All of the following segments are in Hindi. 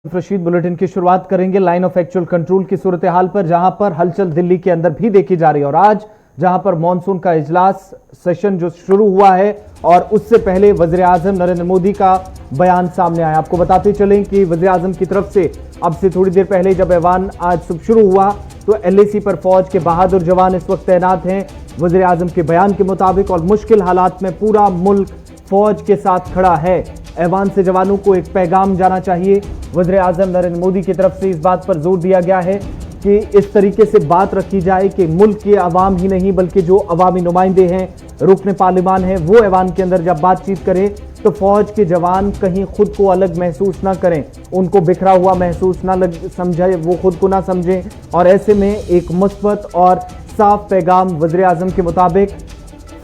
रशीद बुलेटिन की शुरुआत करेंगे लाइन ऑफ एक्चुअल कंट्रोल की सूरत हाल पर, जहां पर हलचल दिल्ली के अंदर भी देखी जा रही है। और आज जहां पर मॉनसून का इजलास सेशन जो शुरू हुआ है और उससे पहले वजीर आजम नरेंद्र मोदी का बयान सामने आया। आपको बताते चलें कि वजीर आजम की तरफ से अब से थोड़ी देर पहले जब ऐवान आज सुबह शुरू हुआ तो LAC पर फौज के बहादुर जवान इस वक्त तैनात हैं। वजीर आजम के बयान के मुताबिक और मुश्किल हालात में पूरा मुल्क फौज के साथ खड़ा है। ऐवान से जवानों को एक पैगाम जाना चाहिए। वज़ीर आज़म नरेंद्र मोदी की तरफ से इस बात पर जोर दिया गया है कि इस तरीके से बात रखी जाए कि मुल्क के अवाम ही नहीं बल्कि जो अवामी नुमाइंदे हैं, रुकन पार्लिमान हैं, वो ऐवान के अंदर जब बातचीत करें तो फौज के जवान कहीं खुद को अलग महसूस ना करें, उनको बिखरा हुआ महसूस ना समझे, वो खुद को ना समझें। और ऐसे में एक मुस्बत और साफ पैगाम वज़ीर आज़म के मुताबिक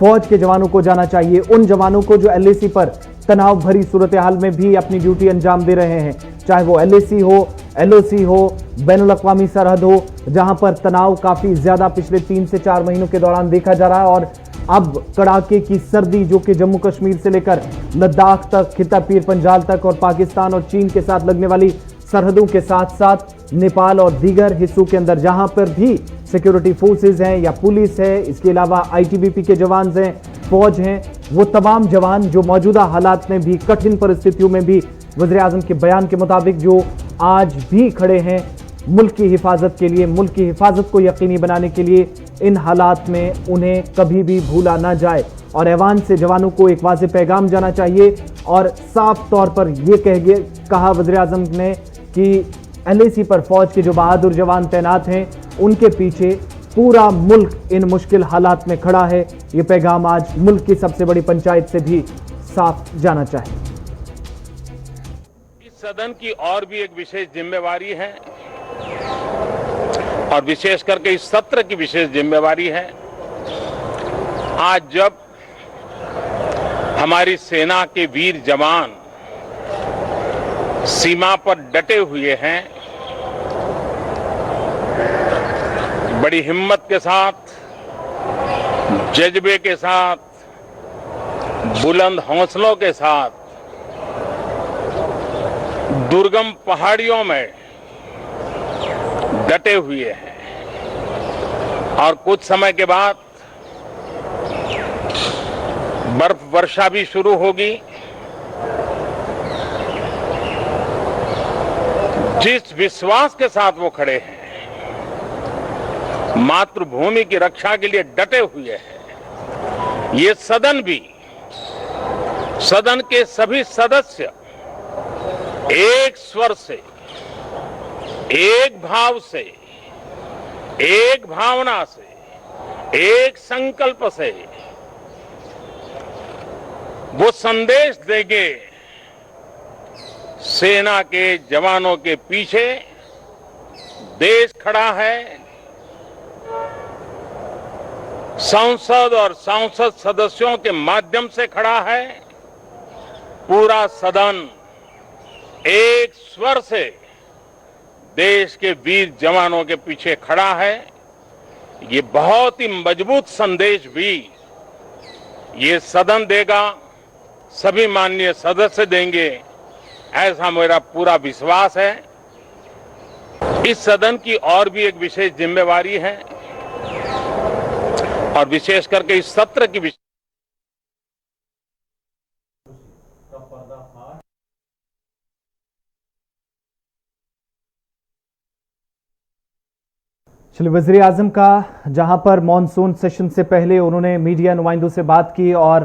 फौज के जवानों को जाना चाहिए, उन जवानों को जो LAC पर तनाव भरी सूरत हाल में भी अपनी ड्यूटी अंजाम दे रहे हैं, चाहे वो LAC हो, LOC हो, बैनुल अक़वामी सरहद हो, जहां पर तनाव काफी ज्यादा पिछले 3 से 4 महीनों के दौरान देखा जा रहा है। और अब कड़ाके की सर्दी जो कि जम्मू कश्मीर से लेकर लद्दाख तक, खिता पीर पंजाल तक और पाकिस्तान और चीन के साथ लगने वाली सरहदों के साथ साथ नेपाल और दीगर हिस्सों के अंदर जहां पर भी सिक्योरिटी फोर्सेज हैं या पुलिस है, इसके अलावा ITBP के जवान हैं, फौज हैं, वो तमाम जवान जो मौजूदा हालात में भी, कठिन परिस्थितियों में भी वज़ीर आज़म के बयान के मुताबिक जो आज भी खड़े हैं मुल्क की हिफाजत के लिए, मुल्क की हिफाजत को यकीनी बनाने के लिए, इन हालात में उन्हें कभी भी भूला ना जाए। और ऐवान से जवानों को एक वाज़ेह पैगाम जाना चाहिए और साफ तौर पर यह कहा वज़ीर आज़म ने कि LAC पर फौज के जो बहादुर जवान तैनात हैं उनके पीछे पूरा मुल्क इन मुश्किल हालात में खड़ा है। ये पैगाम आज मुल्क की सबसे बड़ी पंचायत से भी साफ जाना चाहिए। इस सदन की और भी एक विशेष जिम्मेवारी है और विशेष करके इस सत्र की विशेष जिम्मेवारी है। आज जब हमारी सेना के वीर जवान सीमा पर डटे हुए हैं, बड़ी हिम्मत के साथ, जज्बे के साथ, बुलंद हौसलों के साथ दुर्गम पहाड़ियों में डटे हुए हैं और कुछ समय के बाद बर्फ वर्षा भी शुरू होगी। जिस विश्वास के साथ वो खड़े हैं, मातृभूमि की रक्षा के लिए डटे हुए हैं, ये सदन भी, सदन के सभी सदस्य एक स्वर से, एक भाव से, एक भावना से, एक संकल्प से वो संदेश देंगे, सेना के जवानों के पीछे देश खड़ा है, संसद और सांसद सदस्यों के माध्यम से खड़ा है, पूरा सदन एक स्वर से देश के वीर जवानों के पीछे खड़ा है। ये बहुत ही मजबूत संदेश भी ये सदन देगा, सभी माननीय सदस्य देंगे, ऐसा मेरा पूरा विश्वास है। इस सदन की और भी एक विशेष जिम्मेवारी है और विशेष करके इस सत्र की चलिए, वज़ीर आज़म का जहां पर मॉनसून सेशन से पहले उन्होंने मीडिया नुमाइंदों से बात की और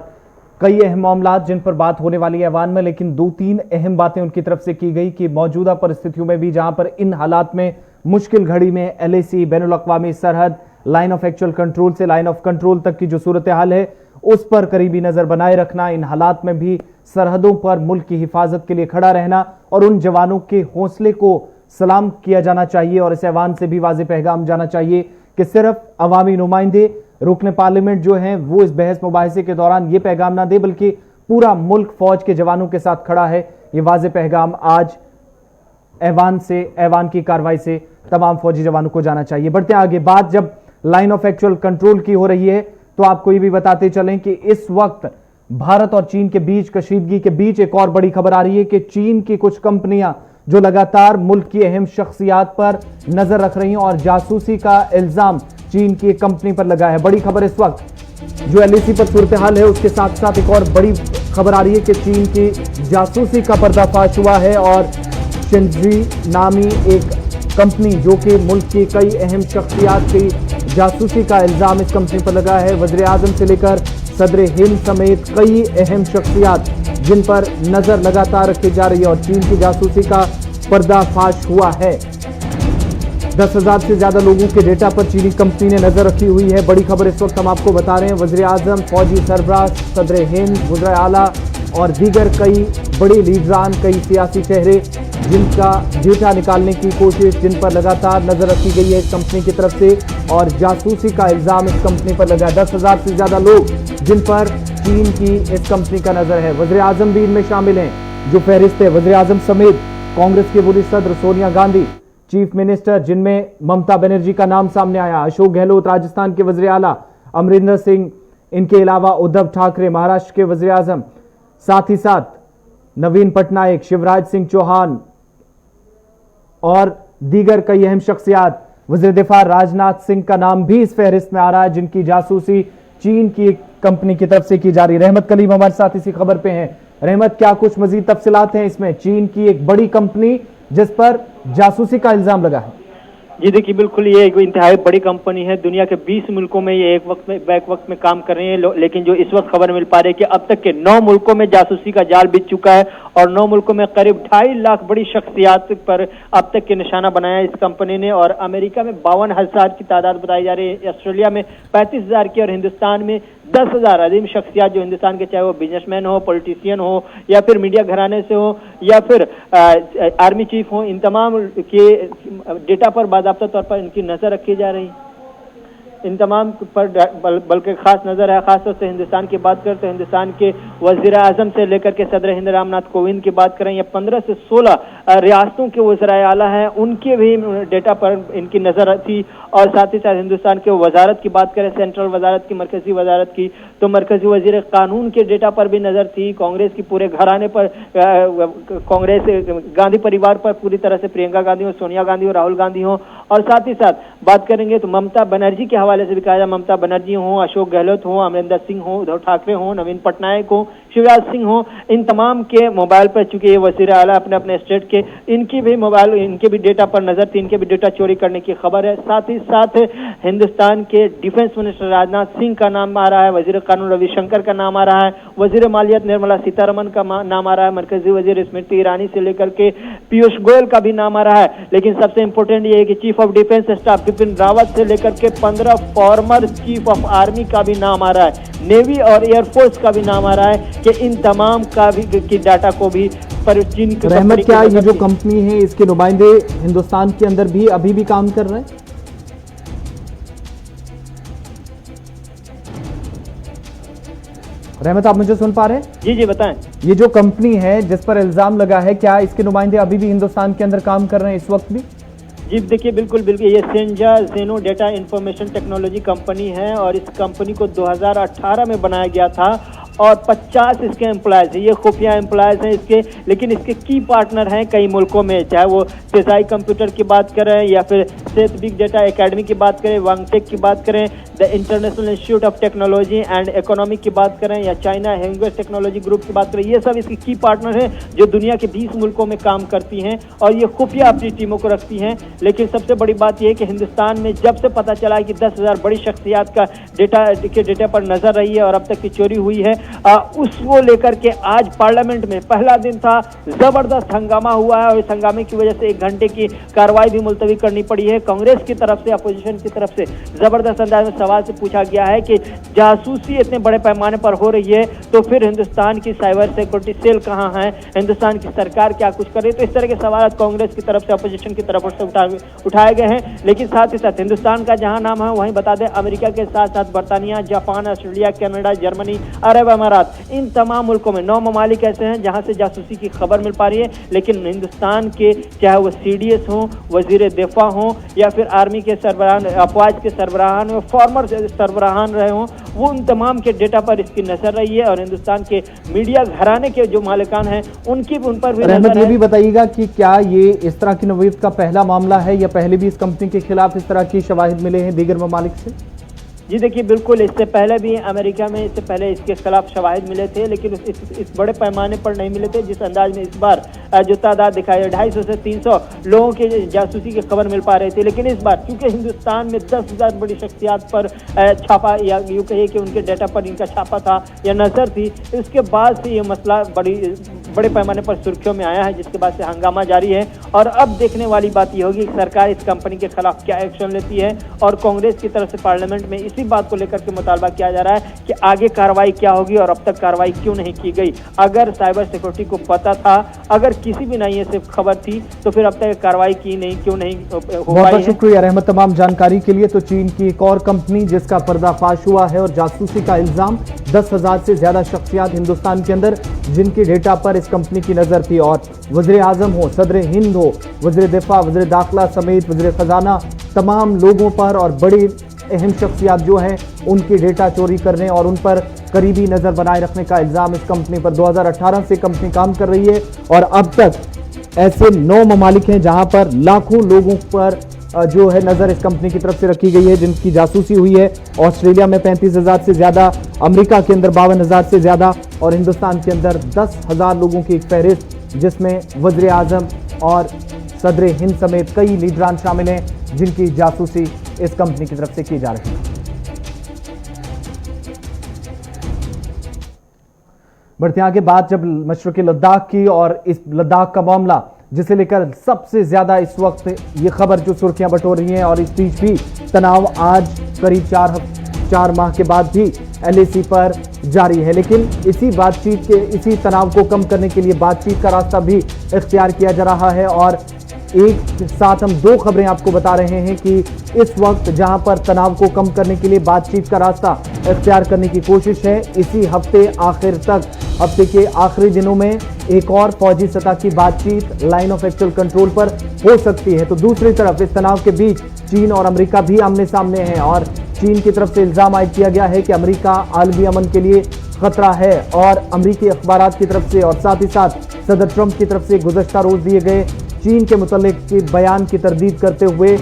कई अहम मामला जिन पर बात होने वाली है ऐवान में, लेकिन 2-3 अहम बातें उनकी तरफ से की गई कि मौजूदा परिस्थितियों में भी जहां पर इन हालात में मुश्किल घड़ी में LAC, बैनुल अक़वामी सरहद, लाइन ऑफ एक्चुअल कंट्रोल से लाइन ऑफ कंट्रोल तक की जो सूरत हाल है उस पर करीबी नजर बनाए रखना, इन हालात में भी सरहदों पर मुल्क की हिफाजत के लिए खड़ा रहना और उन जवानों के हौसले को सलाम किया जाना चाहिए। और इस ऐवान से भी वाज़ेह पैगाम जाना चाहिए कि सिर्फ अवामी नुमाइंदे, रुकन पार्लियामेंट जो हैं वो इस बहस मुबाहिसे के दौरान ये पैगाम ना दे बल्कि पूरा मुल्क फौज के जवानों के साथ खड़ा है। ये वाज़ेह पैगाम आज ऐवान की कार्रवाई से तमाम फौजी जवानों को जाना चाहिए। बढ़ते आगे, बात जब लाइन ऑफ एक्चुअल कंट्रोल की हो रही है तो आपको ये भी बताते चलें कि इस वक्त भारत और चीन के बीच कशीदगी के बीच एक और बड़ी खबर आ रही है कि चीन की कुछ कंपनियां जो लगातार मुल्क की अहम शख्सियात पर नजर रख रही हैं और जासूसी का इल्जाम चीन की एक कंपनी पर लगा है। बड़ी खबर इस वक्त जो एलएसी पर सूरत हाल है, उसके साथ साथ एक और बड़ी खबर आ रही है कि चीन की जासूसी का पर्दाफाश हुआ है और शिनजी नामी एक कंपनी जो कि मुल्क की कई अहम शख्सियात की जासूसी का इल्जाम इस कंपनी पर लगा है। वज़ीर आज़म से लेकर सदर हिंद समेत कई अहम शख्सियात जिन पर नजर लगातार रखी जा रही है और चीन की जासूसी का पर्दाफाश हुआ है। 10,000 से ज्यादा लोगों के डेटा पर चीनी कंपनी ने नजर रखी हुई है। बड़ी खबर इस वक्त हम आपको बता रहे हैं। वज़ीर आज़म, फौजी सरबराह, सदर हिंद, वज़ीर आला और दीगर कई बड़े लीडरान, कई सियासी चेहरे जिनका डेटा निकालने की कोशिश, जिन पर लगातार नजर रखी गई है इस कंपनी की तरफ से और जासूसी का इल्जाम इस कंपनी पर लगा है। 10,000 से ज्यादा लोग जिन पर चीन की इस कंपनी का नजर है। वज़ीर आज़म भी इनमें शामिल हैं। जो फहरिस्त है, वज़ीर आज़म समेत कांग्रेस के वरीय सदर सोनिया गांधी, चीफ मिनिस्टर जिनमें ममता बनर्जी का नाम सामने आया, अशोक गहलोत राजस्थान के वज़ीर आला, अमरिंदर सिंह, इनके अलावा उद्धव ठाकरे महाराष्ट्र के वज़ीर आज़म, साथ ही साथ नवीन पटनायक, शिवराज सिंह चौहान और दीगर कई अहम शख्सियात। वज़ीर दिफा राजनाथ सिंह का नाम भी इस फहरिस्त में आ रहा है जिनकी जासूसी चीन की एक कंपनी की तरफ से की जा रही है। रहमत कलीम हमारे साथ इसी खबर पे हैं। रहमत, क्या कुछ मजीद तफसीलात हैं इसमें? चीन की एक बड़ी कंपनी जिस पर जासूसी का इल्जाम लगा है। जी देखिए, बिल्कुल ये एक इंतहाई बड़ी कंपनी है। दुनिया के 20 मुल्कों में ये एक वक्त में काम कर रही है, लेकिन जो इस वक्त खबर मिल पा रही है कि अब तक के 9 मुल्कों में जासूसी का जाल बिछ चुका है और 9 मुल्कों में करीब 2.5 लाख बड़ी शख्सियात पर अब तक के निशाना बनाया इस कंपनी ने। और अमेरिका में 52,000 की तादाद बताई जा रही है, ऑस्ट्रेलिया में 35,000 की और हिंदुस्तान में 10,000 अजीम शख्सियात जो हिंदुस्तान के, चाहे वो बिजनेसमैन हो, पॉलिटिशियन हो या फिर मीडिया घराने से हो या फिर आर्मी चीफ हो, इन तमाम के डेटा पर बाकायदा तौर पर इनकी नजर रखी जा रही है। इन तमाम पर बल्कि खास नजर है। खासतौर से हिंदुस्तान की बात करें तो हिंदुस्तान के वज़ीर आज़म से लेकर के सदर हिंद रामनाथ कोविंद की बात करें या 15 से 16 रियासतों के वज़ीर आला हैं, उनके भी डेटा पर इनकी नजर थी। और साथ ही साथ हिंदुस्तान के वजारत की बात करें, सेंट्रल वजारत की, मरकजी वजारत की, तो मरकजी वजीर कानून के डेटा पर भी नजर थी। कांग्रेस की पूरे घराने पर, कांग्रेस गांधी परिवार पर पूरी तरह से प्रियंका गांधी हो, सोनिया गांधी हो, राहुल गांधी हो। और साथ ही साथ बात करेंगे तो ममता बनर्जी के हवाले से भी कहा जाए, ममता बनर्जी हो, अशोक गहलोत हो, अमरिंदर सिंह हो, उद्धव ठाकरे हो, नवीन पटनायक हो, शिवराज सिंह हो, इन तमाम के मोबाइल पर, चूंकि ये वज़ीर आला अपने अपने स्टेट के, इनकी भी मोबाइल, इनके भी डेटा पर नजर थी, इनके भी डेटा चोरी करने की खबर है। साथ ही साथ हिंदुस्तान के डिफेंस मिनिस्टर राजनाथ सिंह का नाम आ रहा है, वजीर कानून रविशंकर का नाम आ रहा है, वजीर मालियत निर्मला सीतारमन का नाम आ रहा है, मरकजी वजीर स्मृति ईरानी से लेकर के पीयूष गोयल का भी नाम आ रहा है। लेकिन सबसे इंपॉर्टेंट ये है कि chief of defence staff Bipin Rawat से लेकर के 15 फॉर्मर चीफ ऑफ आर्मी का भी नाम आ रहा है, नेवी और एयरफोर्स का भी नाम आ रहा है कि इन तमाम का भी की डाटा को भी पर चीन की रहमत, क्या ये जो कंपनी है इसके नुमाइंदे हिंदुस्तान के अंदर भी अभी भी काम कर रहे हैं? रहमत, आप मुझे सुन पा रहे हैं? जी जी बताएं। ये जो कंपनी है जिस पर इल्जाम लगा है, क्या इसके नुमाइंदे अभी भी हिंदुस्तान के अंदर काम कर रहे हैं इस वक्त भी? जी देखिए, बिल्कुल बिल्कुल, ये सेंजा जेनो डेटा इंफॉर्मेशन टेक्नोलॉजी कंपनी है और इस कंपनी को 2018 में बनाया गया था और 50 इसके एम्प्लॉयज हैं, ये खुफिया एम्प्लॉयज हैं इसके। लेकिन इसके की पार्टनर हैं कई मुल्कों में, चाहे वो सेसाई कंप्यूटर की बात करें या फिर सेथ बिग डेटा एकेडमी की बात करें, वांगटेक की बात करें, the international institute of technology and economic की बात करें या चाइना हैंगवेस्ट टेक्नोलॉजी ग्रुप की बात करें, ये सब इसकी की पार्टनर हैं जो दुनिया के 20 मुल्कों में काम करती हैं और ये खुफिया अपनी टीमों को रखती हैं। लेकिन सबसे बड़ी बात यह है कि हिंदुस्तान में जब से पता चला है कि 10,000 बड़ी शख्सियात का डेटा पर नजर रही है और अब तक की चोरी हुई है, उसको लेकर के आज पार्लियामेंट में पहला दिन था, जबरदस्त हंगामा हुआ है और इस हंगामे की वजह से 1 घंटे की कार्रवाई भी मुलतवी करनी पड़ी है। कांग्रेस की तरफ से, अपोजिशन की तरफ से जबरदस्त अंदाज में सवाल से पूछा गया है कि जासूसी इतने बड़े पैमाने पर हो रही है तो फिर हिंदुस्तान की साइबर सिक्योरिटी सेल कहां है, हिंदुस्तान की सरकार क्या कुछ कर रही है। तो इस तरह के सवाल कांग्रेस की तरफ से, अपोजिशन की तरफ से उठाए गए हैं। लेकिन साथ ही साथ हिंदुस्तान का जहां नाम है वहीं बता दें, अमेरिका के साथ साथ बर्तानिया, जापान, ऑस्ट्रेलिया, कनाडा, जर्मनी, अरब अमारात, इन तमाम मुल्कों में 9 ममालिक ऐसे हैं जहां से जासूसी की खबर मिल पा रही है। लेकिन हिंदुस्तान के, चाहे वो सीडीएस हो, वजीर दिफा हो या फिर आर्मी के सरबराहान, अफवाज के सरबराहान, फॉर्मर सरबराहान रहे हों, वो उन तमाम के डेटा पर इसकी नजर रही है और हिंदुस्तान के मीडिया घराने के जो मालिकान हैं उनकी उन पर भी रहमत, नजर ये है। भी बताइएगा कि क्या ये इस तरह की नवीयत का पहला मामला है या पहले भी इस कंपनी के खिलाफ इस तरह की शवाहिद मिले हैं दीगर ममालिक से? जी देखिए, बिल्कुल इससे पहले भी अमेरिका में इससे पहले इसके खिलाफ शवाहिद मिले थे, लेकिन इस बड़े पैमाने पर नहीं मिले थे जिस अंदाज में इस बार जो तादाद दिखाई 250 से 300 लोगों के जासूसी की खबर मिल पा रही थी। लेकिन इस बार क्योंकि हिंदुस्तान में 10,000 बड़ी शख्सियात पर छापा या यूँ कहिए कि उनके डाटा पर इनका छापा था या नजर थी, इसके बाद से ये मसला बड़े पैमाने पर सुर्खियों में आया है, जिसके बाद से हंगामा जारी है। और अब देखने वाली बात यह होगी कि सरकार इस कंपनी के खिलाफ क्या एक्शन लेती है और कांग्रेस की तरफ से पार्लियामेंट में इसी बात को लेकर के मुतालबा किया जा रहा है कि आगे कार्रवाई क्या होगी और अब तक कार्रवाई क्यों नहीं की गई। अगर साइबर सिक्योरिटी को पता था, अगर किसी भी नहीं सिर्फ खबर थी, तो फिर अब तक कार्रवाई की नहीं, क्यों नहीं हो पाई है। बहुत शुक्रिया रहमत तमाम जानकारी के लिए। तो चीन की एक और कंपनी जिसका पर्दाफाश हुआ है और जासूसी का इल्जाम, 10,000 से ज्यादा शख्सियात हिंदुस्तान के अंदर जिनके डेटा पर इस कंपनी की नजर थी, और वज़ीर आज़म हो, सदर हिंद हो, वज़ीर दिफा, वज़ीर दाखिला समेत वज़ीर खजाना, तमाम लोगों पर और बड़ी अहम शख्सियात जो हैं उनके डेटा चोरी करने और उन पर करीबी नजर बनाए रखने का इल्जाम इस कंपनी पर 2018 से कंपनी काम कर रही है। और अब तक ऐसे 9 ममालिक हैं जहां पर लाखों लोगों पर जो है नजर इस कंपनी की तरफ से रखी गई है, जिनकी जासूसी हुई है। ऑस्ट्रेलिया में 35,000 से ज्यादा, अमेरिका के अंदर 52,000 से ज्यादा और हिंदुस्तान के अंदर 10,000 लोगों की एक फहरिस्त, जिसमें वज़ीर आज़म और सदर हिंद समेत कई लीडरान शामिल हैं जिनकी जासूसी इस कंपनी की तरफ से की जा रही है। बढ़ते आगे बात जब मशरक़ी लद्दाख की, और इस लद्दाख का मामला जिसे लेकर सबसे ज्यादा इस वक्त ये खबर जो सुर्खियां बटोर रही हैं, और इस बीच भी तनाव आज करीब 4 माह के बाद भी LAC पर जारी है। लेकिन इसी तनाव को कम करने के लिए बातचीत का रास्ता भी इख्तियार किया जा रहा है। और एक साथ हम 2 खबरें आपको बता रहे हैं कि इस वक्त जहां पर तनाव को कम करने के लिए बातचीत का रास्ता इख्तियार करने की कोशिश है, इसी हफ्ते के आखिरी दिनों में एक और फौजी सतह की बातचीत लाइन ऑफ एक्चुअल कंट्रोल पर हो सकती है। तो दूसरी तरफ इस तनाव के बीच चीन और अमेरिका भी आमने सामने हैं, और चीन की तरफ से इल्जाम आयद किया गया है कि अमेरिका आलमी अमन के लिए खतरा है। और अमेरिकी अखबारात की तरफ से और साथ ही साथ सदर ट्रंप की तरफ से गुज़श्ता रोज दिए गए चीन के मुतल्लिक के बयान की तरदीद करते हुए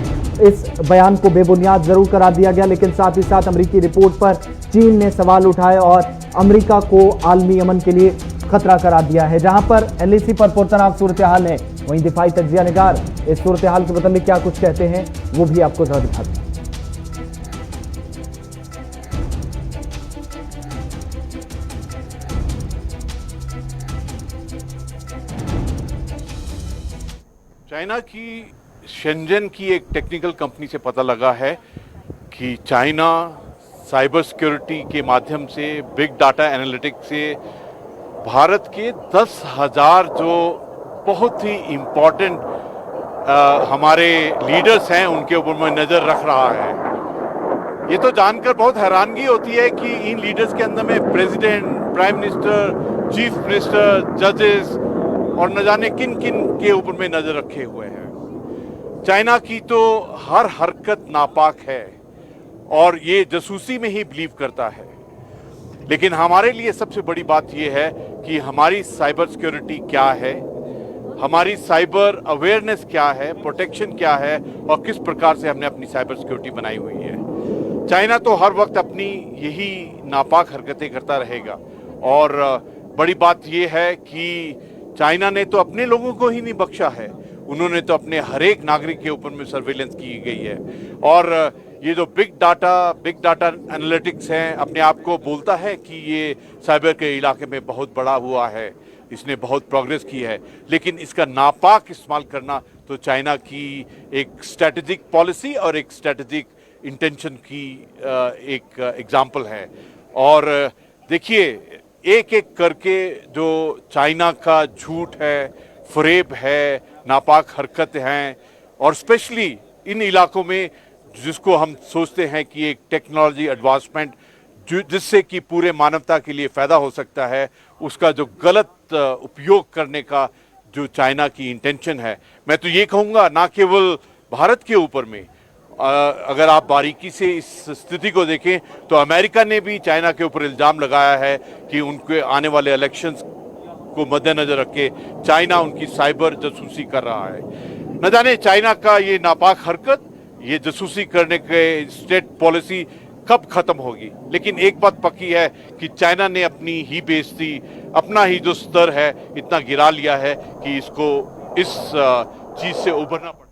इस बयान को बेबुनियाद जरूर करार दिया गया। लेकिन साथ ही साथ अमेरिकी रिपोर्ट पर चीन ने सवाल उठाए और अमेरिका को आलमी अमन के लिए खतरा करार दिया है। जहां पर LAC पर पुरतनाव सूरत हाल है, वहीं दिफाई तज्जिया निगार इस सूरत हाल के मुतल्लिक क्या कुछ कहते हैं वो भी आपको जरा दिखाते हैं। चाइना की शेंजन की एक टेक्निकल कंपनी से पता लगा है कि चाइना साइबर सिक्योरिटी के माध्यम से, बिग डाटा एनालिटिक्स से भारत के 10,000 जो बहुत ही इम्पोर्टेंट हमारे लीडर्स हैं उनके ऊपर में नज़र रख रहा है। ये तो जानकर बहुत हैरानगी होती है कि इन लीडर्स के अंदर में president, prime minister, chief minister, जजेस और न जाने किन किन के ऊपर में नजर रखे हुए हैं। चाइना की तो हर हरकत नापाक है और ये जासूसी में ही बिलीव करता है। लेकिन हमारे लिए सबसे बड़ी बात यह है कि हमारी साइबर सिक्योरिटी क्या है, हमारी साइबर अवेयरनेस क्या है, प्रोटेक्शन क्या है और किस प्रकार से हमने अपनी साइबर सिक्योरिटी बनाई हुई है। चाइना तो हर वक्त अपनी यही नापाक हरकतें करता रहेगा। और बड़ी बात यह है कि चाइना ने तो अपने लोगों को ही नहीं बख्शा है, उन्होंने तो अपने हर एक नागरिक के ऊपर में सर्वेलेंस की गई है। और ये जो बिग डाटा एनालिटिक्स है, अपने आप को बोलता है कि ये साइबर के इलाके में बहुत बड़ा हुआ है, इसने बहुत प्रोग्रेस की है, लेकिन इसका नापाक इस्तेमाल करना तो चाइना की एक स्ट्रेटेजिक पॉलिसी और एक स्ट्रेटेजिक इंटेंशन की एक एग्जाम्पल है। और देखिए, एक एक करके जो चाइना का झूठ है, फरेब है, नापाक हरकतें हैं, और स्पेशली इन इलाकों में जिसको हम सोचते हैं कि एक टेक्नोलॉजी एडवांसमेंट जिससे कि पूरे मानवता के लिए फ़ायदा हो सकता है, उसका जो गलत उपयोग करने का जो चाइना की इंटेंशन है, मैं तो ये कहूँगा ना केवल भारत के ऊपर में अगर आप बारीकी से इस स्थिति को देखें तो अमेरिका ने भी चाइना के ऊपर इल्जाम लगाया है कि उनके आने वाले इलेक्शंस को मद्देनजर रख के चाइना उनकी साइबर जासूसी कर रहा है। न जाने चाइना का ये नापाक हरकत, ये जासूसी करने के स्टेट पॉलिसी कब खत्म होगी। लेकिन एक बात पक्की है कि चाइना ने अपनी ही बेइज्जती, अपना ही जो स्तर है इतना गिरा लिया है कि इसको इस चीज से उभरना पड़ा।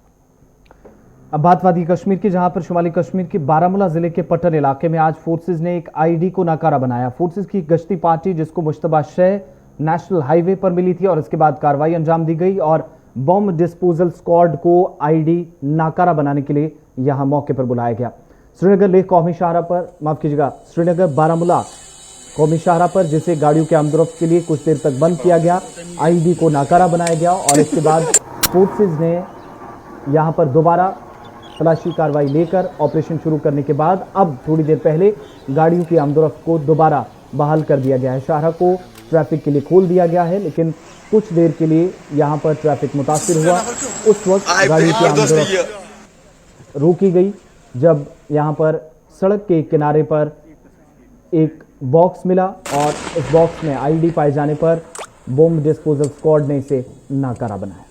अब बात वादी कश्मीर की, जहां पर शुमाली कश्मीर के बारामूला जिले के पट्टन इलाके में आज फोर्सेज ने एक आईडी को नाकारा बनाया। फोर्सेज की गश्ती पार्टी जिसको मुश्तबा शय नेशनल हाईवे पर मिली थी और इसके बाद कार्रवाई अंजाम दी गई और बम डिस्पोजल स्क्वाड को आईडी नाकारा बनाने के लिए यहां मौके पर बुलाया गया। श्रीनगर लेह कौमी शाहरा पर, माफ कीजिएगा, श्रीनगर बारामूला कौमी शाहरा पर जिसे गाड़ियों के आमदोरफ्त के लिए कुछ देर तक बंद किया गया, आईडी को नाकारा बनाया गया और इसके बाद फोर्सेज ने यहां पर दोबारा तलाशी कार्रवाई लेकर ऑपरेशन शुरू करने के बाद अब थोड़ी देर पहले गाड़ियों की आमदोरफ्त को दोबारा बहाल कर दिया गया है। शाहरा को ट्रैफिक के लिए खोल दिया गया है, लेकिन कुछ देर के लिए यहां पर ट्रैफिक मुतासिर हुआ। उस वक्त गाड़ियों की आमदोरफ्त रोकी गई जब यहां पर सड़क के किनारे पर एक बॉक्स मिला और इस बॉक्स में आईडी पाए जाने पर बम डिस्पोजल स्क्वाड ने इसे नाकारा बनाया।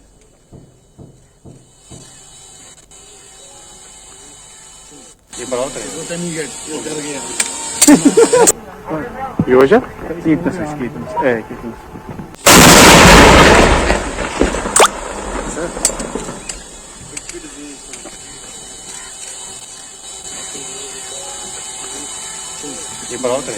Yoja? Gitmesiniz, gitmesiniz. Evet, gitmesiniz. ये बढ़ाओ करें।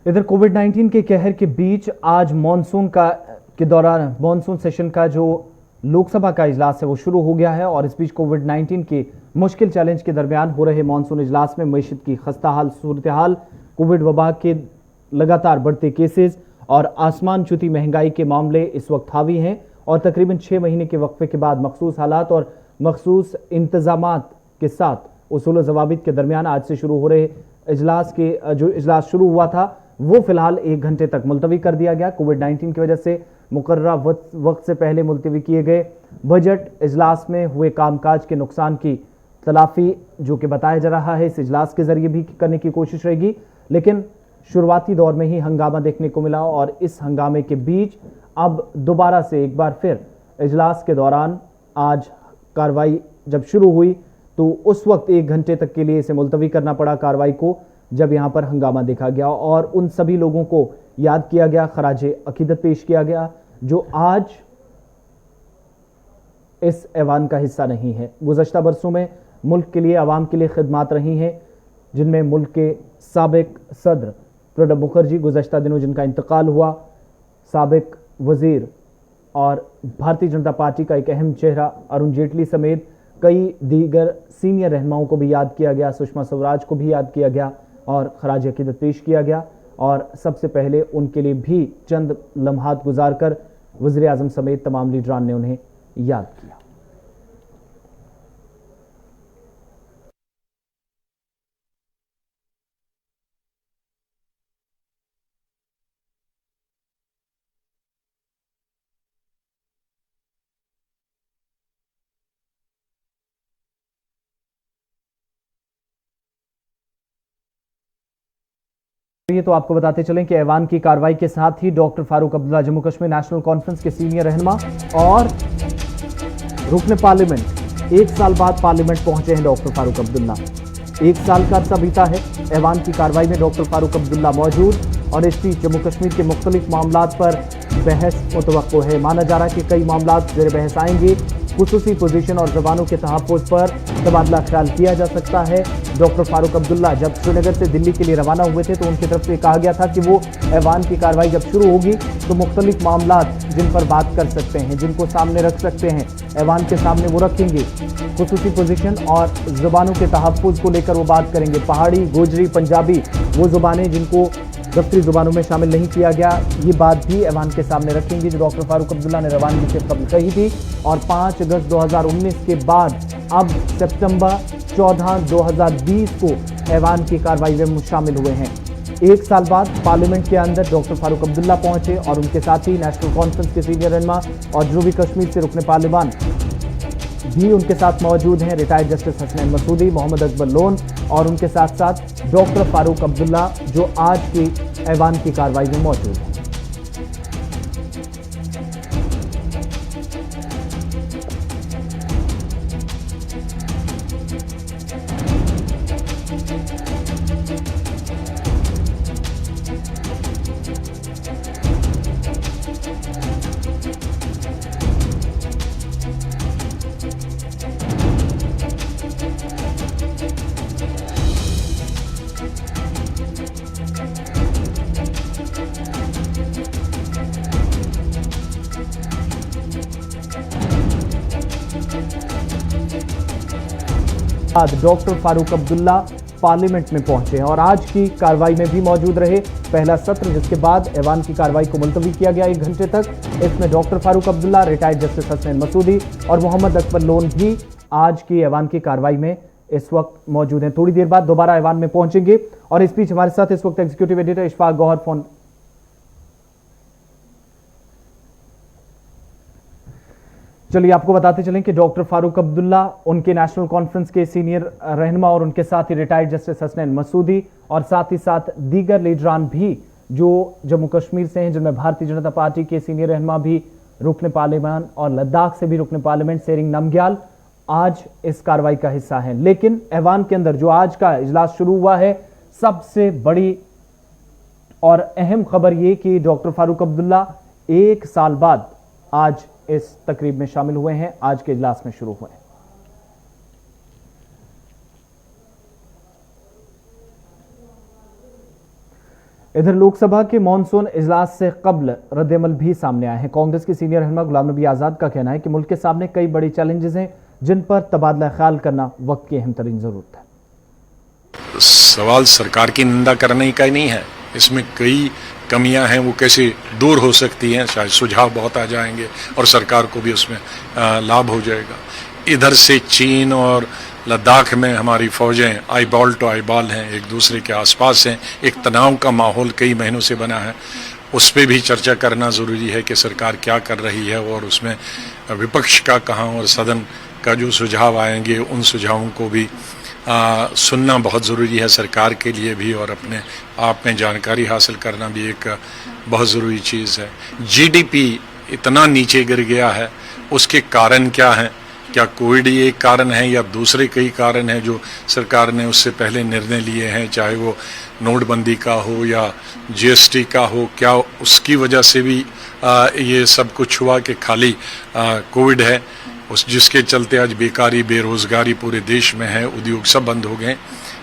इधर कोविड-19 के कहर के बीच आज मानसून के दौरान मानसून सेशन का जो लोकसभा का इजलास है वो शुरू हो गया है और इस बीच कोविड-19 के मुश्किल चैलेंज के दरमियान हो रहे मानसून इजलास में मईशत की खस्ताहाल सूरत हाल, कोविड वबा के लगातार बढ़ते केसेस और आसमान छूती महंगाई के मामले इस वक्त हावी हैं और तकरीबन 6 महीने के वक्फे के बाद मखसूस हालात और मखसूस इंतजामात के साथ उसूल जवाबित के दरमियान आज से शुरू हो रहे जो इजलास शुरू हुआ था वो फिलहाल 1 घंटे तक मुलतवी कर दिया गया। कोविड-19 की वजह से मुकर्ररा वक्त से पहले मुलतवी किए गए बजट इजलास में हुए कामकाज के नुकसान की तलाफी जो कि बताया जा रहा है इस इजलास के जरिए भी करने की कोशिश रहेगी, लेकिन शुरुआती दौर में ही हंगामा देखने को मिला और इस हंगामे के बीच अब दोबारा से एक बार फिर इजलास के दौरान आज कार्रवाई जब शुरू हुई तो उस वक्त 1 घंटे तक के लिए इसे मुलतवी करना पड़ा कार्रवाई को, जब यहां पर हंगामा देखा गया और उन सभी लोगों को याद किया गया, खराजे अकीदत पेश किया गया जो आज इस ऐवान का हिस्सा नहीं है। गुज़श्ता बरसों में मुल्क के लिए, आवाम के लिए खिदमात रही हैं, जिनमें मुल्क के साबिक सदर प्रणब मुखर्जी गुज़श्ता दिनों जिनका इंतकाल हुआ, साबिक वजीर और भारतीय जनता पार्टी का एक अहम चेहरा अरुण जेटली समेत कई दीगर सीनियर रहनुमाओं को भी याद किया गया, सुषमा स्वराज को भी याद किया गया और खराज अकीदत पेश किया गया और सबसे पहले उनके लिए भी चंद लम्हात गुजारकर वज़ीर आज़म समेत तमाम लीडरान ने उन्हें याद किया। ये तो आपको बताते चलें कि ऐवान की कार्रवाई के साथ ही doctor Farooq Abdullah Jammu Kashmir National Conference के सीनियर रहनुमा और रुकन पार्लियामेंट 1 साल बाद पार्लियामेंट पहुंचे हैं डॉक्टर फारूक अब्दुल्ला। 1 साल का अरसा बीता है, ऐवान की कार्रवाई में डॉक्टर फारूक अब्दुल्ला मौजूद और इस बीच जम्मू कश्मीर के मुख्तलिफ मामलात पर बहस मुतवक्को है। माना जा रहा है कि कई मामलात ज़ेर बहस आएंगे, खुसूसी पोजीशन और जबानों के तहफ़्फ़ुज़ पर तबादला ख्याल किया जा सकता है। डॉक्टर फारूक अब्दुल्ला जब श्रीनगर से दिल्ली के लिए रवाना हुए थे तो उनकी तरफ से कहा गया था कि वो ऐवान की कार्रवाई जब शुरू होगी तो मुख्तलिफ मामलात जिन पर बात कर सकते हैं, जिनको सामने रख सकते हैं, ऐवान के सामने वो रखेंगे। खुसूसी पोजीशन और ज़बानों के तहफ़्फ़ुज़ को लेकर वो बात करेंगे। पहाड़ी, गोजरी, पंजाबी वो ज़ुबानें जिनको दफ्तरी ज़ुबानों में शामिल नहीं किया गया, ये बात भी ऐवान के सामने रखेंगे जो डॉक्टर फारूक अब्दुल्ला ने रवानगी से कबल कही थी और 5 अगस्त 2019 के बाद अब सितंबर 14, 2020 को ऐवान की कार्रवाई में शामिल हुए हैं। एक साल बाद पार्लियामेंट के अंदर डॉक्टर फारूक अब्दुल्ला पहुंचे और उनके साथ ही नेशनल कॉन्फ्रेंस के सीनियर रहनुमा और जनूबी कश्मीर से रुकने पार्लियामान भी उनके साथ मौजूद हैं। रिटायर्ड जस्टिस हसनैन मसूदी, मोहम्मद अकबर लोन और उनके साथ साथ डॉक्टर फारूक अब्दुल्ला जो आज की ऐवान की कार्रवाई में मौजूद हैं। बाद डॉक्टर फारूक अब्दुल्ला पार्लियामेंट में पहुंचे और आज की कार्रवाई में भी मौजूद रहे। पहला सत्र जिसके बाद ऐवान की कार्रवाई को मुलतवी किया गया 1 घंटे तक। इसमें doctor Farooq Abdullah, retired justice Hasnain Masoodi और मोहम्मद अकबर लोन भी आज की ऐवान की कार्रवाई में इस वक्त मौजूद हैं। थोड़ी देर बाद दोबारा ऐवान में पहुंचेंगे और इस बीच हमारे साथ इस वक्त executive editor Ishfaq Gauhar phone. चलिए आपको बताते चलें कि डॉक्टर फारूक अब्दुल्ला उनके नेशनल कॉन्फ्रेंस के सीनियर रहनुमा और उनके साथ ही रिटायर्ड जस्टिस हसनैन मसूदी और साथ ही साथ दीगर लीडरान भी जो जम्मू कश्मीर से हैं, जिनमें भारतीय जनता पार्टी के सीनियर रहनुमा भी रुकने पार्लियामान और लद्दाख से भी रुकने पार्लियामेंट सेरिंग नमग्याल आज इस कार्रवाई का हिस्सा हैं। लेकिन ऐवान के अंदर जो आज का इजलास शुरू हुआ है, सबसे बड़ी और अहम खबर यह कि डॉक्टर फारूक अब्दुल्ला 1 साल बाद आज इस तकरीब में शामिल हुए हैं, आज के इजलास में शुरू हुए हैं। इधर लोकसभा के मॉनसून इजलास से कबल रद्दअमल भी सामने आए हैं। कांग्रेस के सीनियर रहनुमा गुलाम नबी आजाद का कहना है कि मुल्क के सामने कई बड़े चैलेंजेस हैं जिन पर तबादला ख्याल करना वक्त की अहम तरीन जरूरत है। सवाल सरकार की निंदा करने का ही नहीं है, इसमें कई कमियां हैं, वो कैसे दूर हो सकती हैं, शायद सुझाव बहुत आ जाएंगे और सरकार को भी उसमें लाभ हो जाएगा। इधर से चीन और लद्दाख में हमारी फौजें आईबॉल टू आईबॉल हैं, एक दूसरे के आसपास हैं, एक तनाव का माहौल कई महीनों से बना है। उस पर भी चर्चा करना ज़रूरी है कि सरकार क्या कर रही है और उसमें विपक्ष का कहाँ और सदन का जो सुझाव आएंगे उन सुझावों को भी सुनना बहुत ज़रूरी है सरकार के लिए भी, और अपने आप में जानकारी हासिल करना भी एक बहुत ज़रूरी चीज़ है। जीडीपी इतना नीचे गिर गया है, उसके कारण क्या हैं? क्या कोविड ही एक कारण है या दूसरे कई कारण हैं जो सरकार ने उससे पहले निर्णय लिए हैं, चाहे वो नोटबंदी का हो या जीएसटी का हो? क्या उसकी वजह से भी ये सब कुछ हुआ कि खाली कोविड है उस जिसके चलते आज बेकारी बेरोजगारी पूरे देश में है, उद्योग सब बंद हो गए?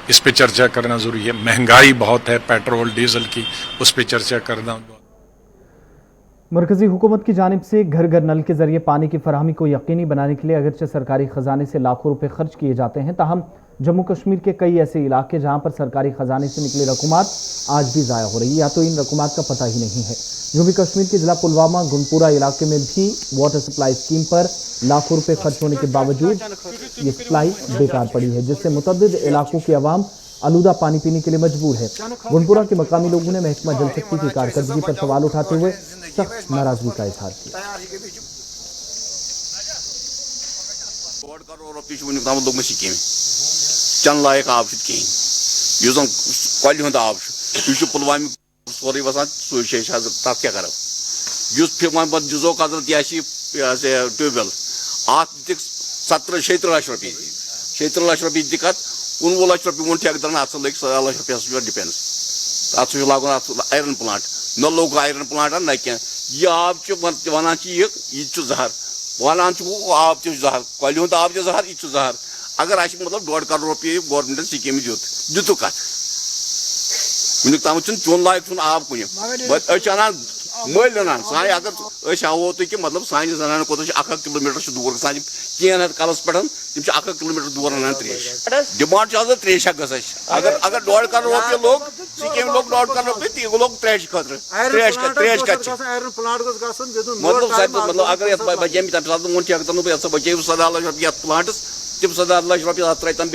इस पे चर्चा करना जरूरी है। महंगाई बहुत है पेट्रोल डीजल की, उस पे चर्चा करना। मरकजी हुकूमत की जानिब से घर घर नल के जरिए पानी की फराहमी को यकीनी बनाने के लिए अगरचे सरकारी खजाने से लाखों रुपए खर्च किए जाते हैं, ताहम जम्मू कश्मीर के कई ऐसे इलाके जहां पर सरकारी खजाने से निकली रकूमात आज भी ज़ाया हो रही है या तो इन रकूमात का पता ही नहीं है। जनूबी कश्मीर के जिला पुलवामा गुनपुरा इलाके में भी वाटर सप्लाई स्कीम पर लाखों रुपए खर्च होने के बावजूद ये सप्लाई बेकार पड़ी है, जिससे मुतअद्दिद इलाकों की आवाम आलूदा पानी पीने के लिए मजबूर है। गुनपुरा के मकामी लोगों ने महकमा जल शक्ति की कारकर्दगी पर सवाल उठाते हुए सख्त नाराजगी का इजहार किया। चन लायक आब कहें कल हूं आब पुलवाम सोरे वसान तथ क्या करो जुजो कदरत ट्यूबवेल अत 17 लाख रुपये 17 लाख रुपये दिक 19 लाख रुपये वो ठेकेदार अत लग 17 लाख रुपये डिपेंस अत लागन आयरन प्लांट न लोग आयरन प्लांट न क्या यह आब वन यह जहर वन आब जहर कल हूं आब जहर यह जहर अगर मतलब 1.5 करोड़ रुपये गवर्नमेंट स्कीम दितु कत वुन तम चुन लायक आब कुन अनान मल अनान सान अगर हावो तुम कि मतलब सान जनान कोत 1 किलोमीटर दूर ग कैन कलस पे तम 1 किलोमीटर दूर अनान त्रेश डिमांड त्रेश अगर 1.5 करोड़ रुपये लोग स्कीम लोग 1.5 करोड़ रुपये ती लोग त्रेश खतर त्रेश मतलब अगर बचे तम वो ठेकेदार बचे 17 लाख रुपये प्लांटस तम 17 लाख रुपये अत त्रा तम